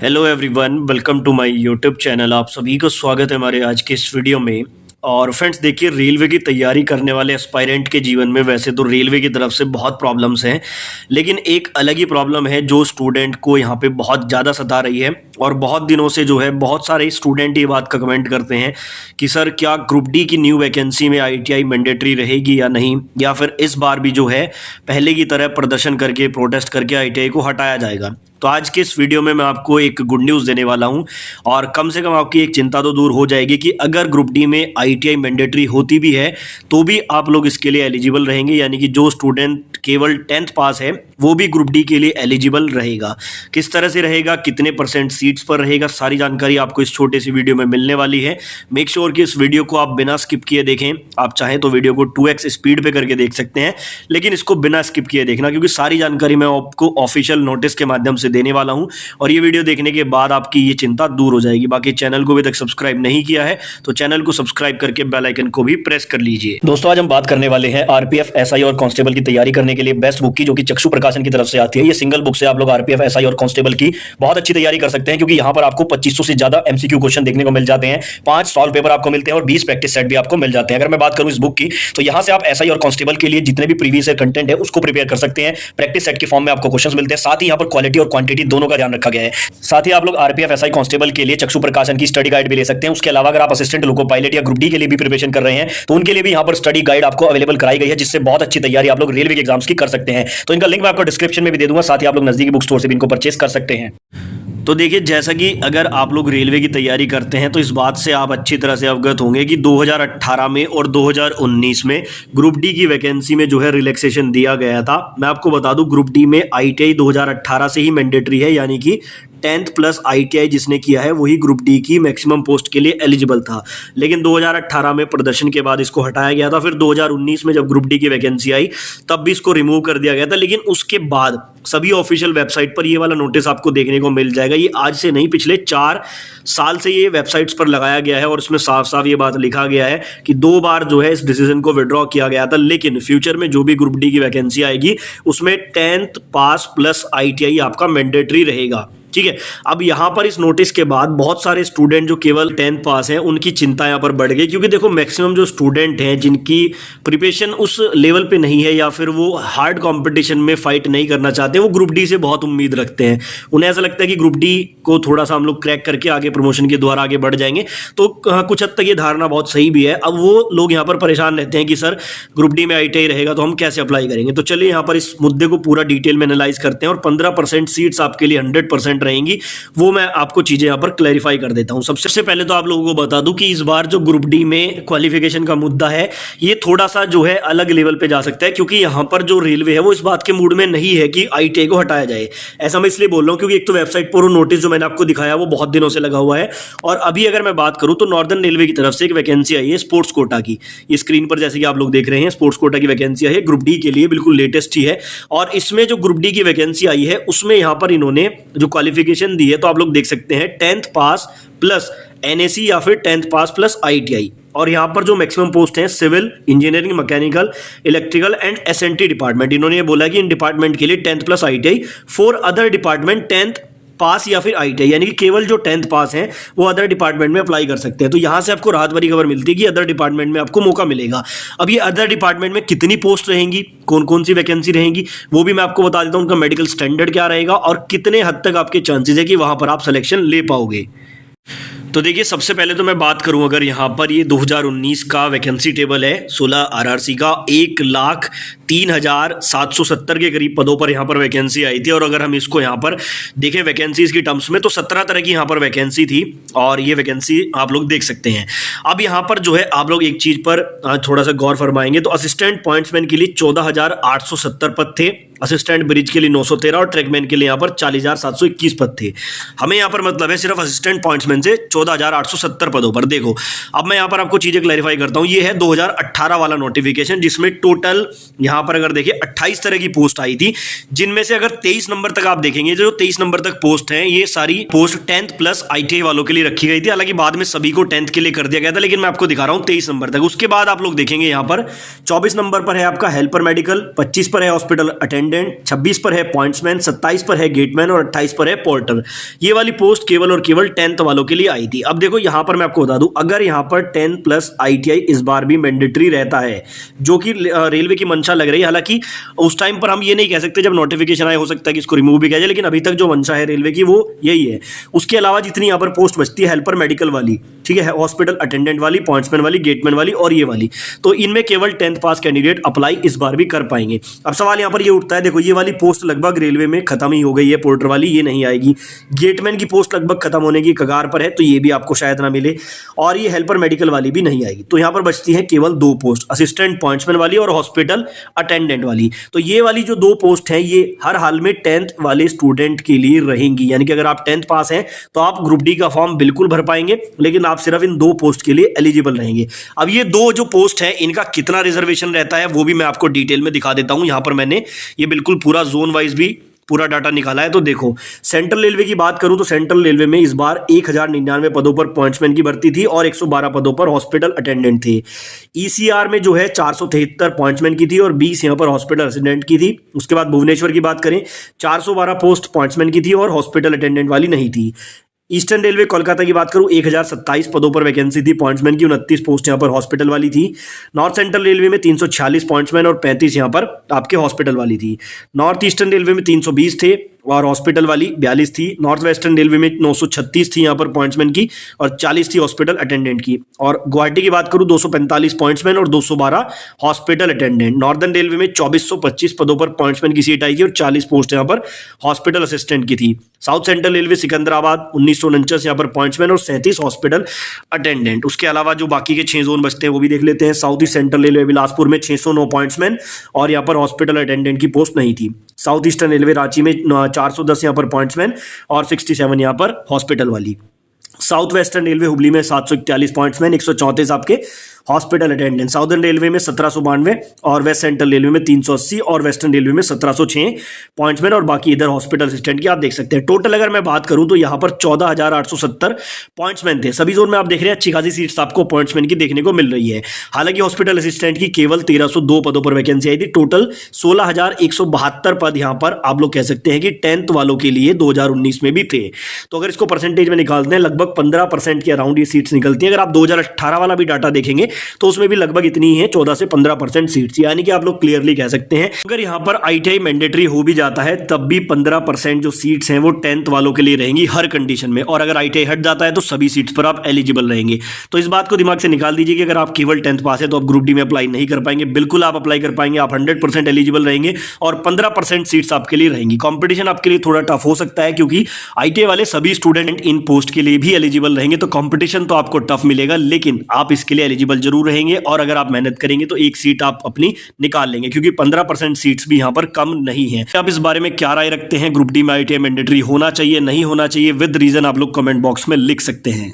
Hello everyone, welcome to my YouTube channel. आप सभी को स्वागत है हमारे आज के इस वीडियो में। और फ्रेंड्स देखिए, रेलवे की तैयारी करने वाले एस्पायरेंट के जीवन में वैसे तो रेलवे की तरफ से बहुत प्रॉब्लम्स हैं, लेकिन एक अलग ही प्रॉब्लम है जो स्टूडेंट को यहाँ पे बहुत ज़्यादा सता रही है। और बहुत दिनों से जो है बहुत सारे स्टूडेंट ये बात का कमेंट करते हैं कि सर क्या ग्रुप डी की न्यू वैकेंसी में आईटीआई मैंडेटरी रहेगी या नहीं, या फिर इस बार भी जो है पहले की तरह प्रदर्शन करके प्रोटेस्ट करके आईटीआई को हटाया जाएगा। तो आज के इस वीडियो में मैं आपको एक गुड न्यूज़ देने वाला हूं और कम से कम आपकी एक चिंता तो दूर हो जाएगी कि अगर ग्रुप डी में आईटीआई मैंडेटरी होती भी है तो भी आप लोग इसके लिए एलिजिबल रहेंगे, यानी कि जो स्टूडेंट केवल 10th पास है वो भी ग्रुप डी के लिए एलिजिबल रहेगा। किस तरह से रहेगा, कितने परसेंट सीट्स पर रहेगा, सारी जानकारी आपको इस छोटे सी वीडियो में मिलने वाली है। मेक श्योर कि इस वीडियो को आप बिना स्किप किए देखें। आप चाहें तो वीडियो को 2x स्पीड पे करके देख सकते हैं, लेकिन इसको बिना स्किप किए देखना, क्योंकि सारी जानकारी मैं आपको ऑफिशियल नोटिस के माध्यम से देने वाला हूं और ये वीडियो देखने के बाद आपकी ये चिंता दूर हो जाएगी। बाकी चैनल को अभी तक सब्सक्राइब नहीं किया है तो चैनल को सब्सक्राइब करके बेल आइकन को भी प्रेस कर लीजिए। दोस्तों आज हम बात करने वाले हैं आरपीएफ एसआई और कांस्टेबल की तैयारी करने के लिए बेस्ट बुक की, जो कि चक्षु प्रकाशन की तरफ से आती है। ये सिंगल बुक से आप लोग आरपीएफ एसआई और कांस्टेबल की बहुत अच्छी तैयारी कर सकते हैं, क्योंकि यहाँ पर आपको 2500 से ज्यादा एमसीक्यू क्वेश्चन देखने को मिल जाते हैं, 5 सॉल्व पेपर आपको मिलते हैं और 20 प्रैक्टिस सेट भी आपको मिल जाते हैं। अगर मैं बात करूं इस बुक की तो यहाँ से आप एसआई और कांस्टेबल के लिए जितने भी प्रीवियस ईयर कंटेंट है उसको प्रिपेयर कर सकते हैं। प्रैक्टिस सेट के फॉर्म में आपको क्वेश्चंस मिलते हैं, साथ ही यहाँ पर क्वालिटी और क्वांटिटी दोनों का ध्यान रखा गया है। साथ ही आप लोग आरपीएफ एसआई कांस्टेबल के लिए चक्षु प्रकाशन की स्टडी गाइड भी ले सकते हैं। उसके अलावा अगर आप असिस्टेंट लोको पायलट या ग्रुप डी के लिए भी प्रिपरेशन कर रहे हैं तो उनके लिए भी यहाँ पर स्टडी गाइड आपको अवेलेबल कराई गई है, जिससे बहुत अच्छी तैयारी आप लोग रेलवे के एग्जाम्स की कर सकते हैं। तो इनका लिंक मैं आपको डिस्क्रिप्शन में भी दे दूंगा, साथ ही आप लोग नजदीकी बुक स्टोर से भी इनको परचेस कर सकते हैं। तो देखिए, जैसा कि अगर आप लोग रेलवे की तैयारी करते हैं तो इस बात से आप अच्छी तरह से अवगत होंगे कि 2018 में और 2019 में ग्रुप डी की वैकेंसी में जो है रिलैक्सेशन दिया गया था। मैं आपको बता दूं, ग्रुप डी में आईटीआई 2018 से ही मैंडेटरी है, यानी कि 10th प्लस आईटीआई जिसने किया है वही ग्रुप डी की मैक्सिमम पोस्ट के लिए एलिजिबल था। लेकिन 2018 में प्रदर्शन के बाद इसको हटाया गया था। फिर 2019 में जब ग्रुप डी की वैकेंसी आई तब भी इसको रिमूव कर दिया गया था। लेकिन उसके बाद सभी ऑफिशियल वेबसाइट पर ये वाला नोटिस आपको देखने को मिल जाएगा। ये आज से नहीं, पिछले 4 साल से ये वेबसाइट्स पर लगाया गया है और उसमें साफ साफ ये बात लिखा गया है कि 2 बार जो है इस डिसीजन को विड्रॉ किया गया था। लेकिन फ्यूचर में जो भी ग्रुप डी की वैकेंसी आएगी उसमें 10th पास प्लस आईटीआई आपका मैंडेटरी रहेगा। ठीक है, अब यहाँ पर इस नोटिस के बाद बहुत सारे स्टूडेंट जो केवल 10th पास हैं उनकी चिंता यहाँ पर बढ़ गई, क्योंकि देखो मैक्सिमम जो स्टूडेंट हैं जिनकी प्रिपरेशन उस लेवल पे नहीं है या फिर वो हार्ड कंपटीशन में फाइट नहीं करना चाहते, वो ग्रुप डी से बहुत उम्मीद रखते हैं। उन्हें ऐसा लगता है कि ग्रुप डी को थोड़ा सा हम लोग क्रैक करके आगे प्रमोशन के द्वारा आगे बढ़ जाएंगे। तो कुछ हद तक ये धारणा बहुत सही भी है। अब वो लोग यहाँ पर परेशान रहते हैं कि सर ग्रुप डी में आईटीआई रहेगा तो हम कैसे अप्लाई करेंगे। तो चलिए यहाँ पर इस मुद्दे को पूरा डिटेल में एनालाइज करते हैं और 15% सीट्स आपके लिए 100% रहेंगी, वो मैं आपको चीजें यहां पर क्लैरिफाई कर देता हूं। सबसे पहले तो आप लोगों को बता दूं कि इस बार जो ग्रुप डी में क्वालिफिकेशन का मुद्दा है ये थोड़ा सा जो है अलग लेवल पे जा सकता है, क्योंकि यहां पर जो रेलवे है वो इस बात के मूड में नहीं है कि आईटीआई को हटाया जाए। ऐसा मैं इसलिए बोल रहा हूं क्योंकि एक तो वेबसाइट पर नोटिस जो मैंने आपको दिखाया वो बहुत दिनों से लगा हुआ है, और अभी अगर मैं बात करूं तो नॉर्दर्न रेलवे की तरफ से एक वैकेंसी आई है स्पोर्ट्स कोटा की। ये स्क्रीन पर जैसे कि आप लोग देख रहे हैं स्पोर्ट्स कोटा की वैकेंसी आई है ग्रुप डी के लिए, बिल्कुल लेटेस्ट ही है। और इसमें जो ग्रुप डी की वैकेंसी आई है उसमें यहां पर इन्होंने जो क्वालिफिकेशन दी है तो आप लोग देख सकते हैं 10th पास प्लस एनएसी या फिर 10th पास प्लस आईटीआई। और यहां पर जो मैक्सिमम पोस्ट हैं civil, engineering, mechanical, electrical and SNT department, इन्होंने ये बोला कि इन डिपार्टमेंट के लिए 10th plus ITI, for other department 10th pass या फिर आईटीआई, यानी कि केवल जो 10th पास हैं वो अदर डिपार्टमेंट में अप्लाई कर सकते हैं। तो यहां से आपको राहत भरी खबर मिलती है कि अदर डिपार्टमेंट में आपको मौका मिलेगा। अब ये अदर डिपार्टमेंट में कितनी पोस्ट रहेंगी, कौन कौन सी वैकेंसी रहेंगी, वो भी मैं आपको बता देता हूं। उनका मेडिकल स्टैंडर्ड क्या रहेगा और कितने हद तक आपके चांसेस है कि वहां पर आप सिलेक्शन ले पाओगे। तो देखिए, सबसे पहले तो मैं बात करूं, अगर यहाँ पर ये 2019 का वैकेंसी टेबल है 16 आरआरसी का, 1,03,770 के करीब पदों पर यहाँ पर वैकेंसी आई थी। और अगर हम इसको यहाँ पर देखें वैकेंसीज की टर्म्स में तो 17 तरह की यहाँ पर वैकेंसी थी और ये वैकेंसी आप लोग देख सकते हैं। अब यहाँ पर जो है आप लोग एक चीज़ पर थोड़ा सा गौर फरमाएंगे तो असिस्टेंट पॉइंट्समैन के लिए 14,870 पद थे, असिस्टेंट ब्रिज के लिए 913 और ट्रैकमैन के लिए यहाँ पर 40,721 पद थे। हमें यहाँ पर मतलब है सिर्फ असिस्टेंट पॉइंट्समैन से 14,870 पदों पर। देखो, अब मैं यहाँ पर आपको चीजें क्लैरिफाई करता हूँ। ये है 2018 वाला नोटिफिकेशन जिसमें टोटल यहाँ यहाँ पर अगर देखिए 28 तरह की पोस्ट आई थी, जिनमें से अगर 23 नंबर तक आप देखेंगे, जो 23 नंबर तक पोस्ट हैं, ये सारी पोस्ट 10th प्लस ITI वालों के लिए रखी गई थी। हालांकि बाद में सभी को 10th के लिए कर दिया गया था, लेकिन मैं आपको दिखा रहा हूँ 23 नंबर तक। उसके बाद आप लोग देखेंगे यहाँ पर 24 नंबर पर है आपका हेल्पर मेडिकल, 25 पर है हॉस्पिटल अटेंडेंट, 26 पर है पॉइंट्समैन, 27 पर है गेटमैन और 28 पर है पोर्टर। ये वाली पोस्ट केवल और केवल 10th वालों के लिए आई थी। अब देखो यहाँ पर मैं आपको बता दूं, अगर यहाँ पर 10 प्लस ITI इस बार भी मैंडेटरी रहता है, जो कि रेलवे की मंशा लग रही है। हालांकि उस टाइम पर हम ये नहीं कह सकते, जब नोटिफिकेशन आए हो सकता है कि इसको रिमूव भी किया जाए, लेकिन अभी तक जो मंशा है रेलवे की वो यही है। उसके अलावा जितनी यहाँ पर पोस्ट बचती है हेल्पर मेडिकल वाली, ठीक है, हॉस्पिटल अटेंडेंट वाली, पॉइंट्समैन वाली, गेटमैन वाली और ये वाली, तो इनमें केवल 10th पास कैंडिडेट अप्लाई इस बार भी कर पाएंगे। अब सवाल यहाँ पर ये उठता है, देखो ये वाली पोस्ट लगभग रेलवे में खत्म ही हो गई है, पोर्टर वाली ये नहीं आएगी। गेटमैन की पोस्ट लगभग खत्म होने की कगार पर है, तो ये भी आपको शायद ना मिले, और ये हेल्पर मेडिकल वाली भी नहीं आएगी। तो यहाँ पर बचती है केवल 2 पोस्ट, असिस्टेंट पॉइंट्समैन वाली और हॉस्पिटल अटेंडेंट वाली। तो ये वाली जो 2 पोस्ट हैं, ये हर हाल में 10th वाले स्टूडेंट के लिए रहेंगी। यानी कि अगर आप 10th पास हैं तो आप ग्रुप डी का फॉर्म बिल्कुल भर पाएंगे, लेकिन आप सिर्फ इन 2 पोस्ट के लिए एलिजिबल रहेंगे। अब ये 2 जो पोस्ट है, इनका कितना रिजर्वेशन रहता है वो भी मैं आपको डिटेल में दिखा देता हूं। यहां पर मैंने ये बिल्कुल पूरा जोन वाइज भी पूरा डाटा निकाला है। तो देखो, सेंट्रल रेलवे की बात करूं तो सेंट्रल रेलवे में इस बार 1099 पदों पर पॉइंट्समैन की भर्ती थी और 112 पदों पर हॉस्पिटल अटेंडेंट थे। ECR में जो है 473 पॉइंट्समैन की थी और 20 यहां पर हॉस्पिटल असिस्टेंट की थी। उसके बाद भुवनेश्वर की बात करें, 412 पोस्ट पॉइंट्समैन की थी और हॉस्पिटल अटेंडेंट वाली नहीं थी। ईस्टर्न रेलवे कोलकाता की बात करूं, 1027 पदों पर वैकेंसी थी पॉइंट्समैन की, 29 पोस्ट यहां पर हॉस्पिटल वाली थी। नॉर्थ सेंट्रल रेलवे में 346 पॉइंट्समैन और 35 यहां पर आपके हॉस्पिटल वाली थी। नॉर्थ ईस्टर्न रेलवे में 320 थे और हॉस्पिटल वाली 42 थी। नॉर्थ वेस्टर्न रेलवे में 936 थी यहाँ पर पॉइंट्समैन की और 40 थी हॉस्पिटल अटेंडेंट की। और गुवाहाटी की बात करूँ, 245 पॉइंट्समैन और 212 हॉस्पिटल अटेंडेंट। नॉर्दर्न रेलवे में 2425 पदों पर पॉइंट्समैन की सीट आई थी और 40 पोस्ट यहाँ पर हॉस्पिटल असिस्टेंट की थी। साउथ सेंट्रल रेलवे सिकंदराबाद 1949 यहाँ पर पॉइंट्समैन और 37 हॉस्पिटल अटेंडेंट। उसके अलावा जो बाकी के 6 जोन बचते हैं वो भी देख लेते हैं। South east central railway Bilaspur में 609 पॉइंट्समैन और यहाँ पर हॉस्पिटल अटेंडेंट की पोस्ट नहीं थी। साउथ ईस्टर्न रेलवे रांची में 410 यहाँ पर पॉइंट्समैन और 67 यहाँ पर हॉस्पिटल वाली। साउथ वेस्टर्न रेलवे हुबली में 741 पॉइंट्समैन, 134 आपके हॉस्पिटल अटेंडेंट। साउदर्न रेलवे में 1792 और वेस्ट सेंट्रल रेलवे में 380 और वेस्टर्न रेलवे में 1706 पॉइंट्समैन और बाकी इधर हॉस्पिटल असिस्टेंट की आप देख सकते हैं। टोटल अगर मैं बात करूं तो यहाँ पर 14,870 पॉइंट्समैन थे। सभी जोन में आप देख रहे हैं अच्छी खासी सीट्स आपको पॉइंट्समैन की देखने को मिल रही है। हालांकि हॉस्पिटल असिस्टेंट की केवल 1302 पदों पर वैकेंसी आई थी। टोटल 16,172 पद यहाँ पर आप लोग कह सकते हैं कि 10th वालों के लिए 2019 में भी थे। तो अगर इसको परसेंटेज में निकालते हैं, लगभग 15% के अराउंड ये सीट्स निकलती है। अगर आप 2018 वाला भी डाटा देखेंगे तो उसमें भी लगभग इतनी ही है, 14 से 15% सीट्स। यानी कि आप लोग क्लियरली कह सकते हैं अगर यहां पर ITI मैंडेटरी हो भी जाता है तब भी 15% जो सीट्स हैं वो 10th वालों के लिए रहेंगी हर कंडीशन में, और अगर ITI हट जाता है तो सभी सीट्स पर आप एलिजिबल रहेंगे। तो इस बात को दिमाग से निकाल दीजिए कि अगर आप केवल 10th पास है तो आप ग्रुप डी में अप्लाई नहीं कर पाएंगे। बिल्कुल आप अप्लाई कर पाएंगे, आप 100% एलिजिबल रहेंगे और 15% सीट्स आपके लिए रहेंगी। कॉम्पिटिशन आपके लिए थोड़ा टफ हो सकता है क्योंकि ITI वाले सभी स्टूडेंट इन पोस्ट के लिए भी एलिजिबल रहेंगे, तो कॉम्पिटिशन तो आपको टफ मिलेगा, लेकिन आप इसके लिए एलिजिबल जरूर रहेंगे। और अगर आप मेहनत करेंगे तो एक सीट आप अपनी निकाल लेंगे, क्योंकि 15% सीट्स भी यहां पर कम नहीं है। आप इस बारे में क्या राय रखते हैं? ग्रुप डी में ITI मैंडेटरी होना चाहिए, नहीं होना चाहिए? विद रीजन आप लोग कमेंट बॉक्स में लिख सकते हैं।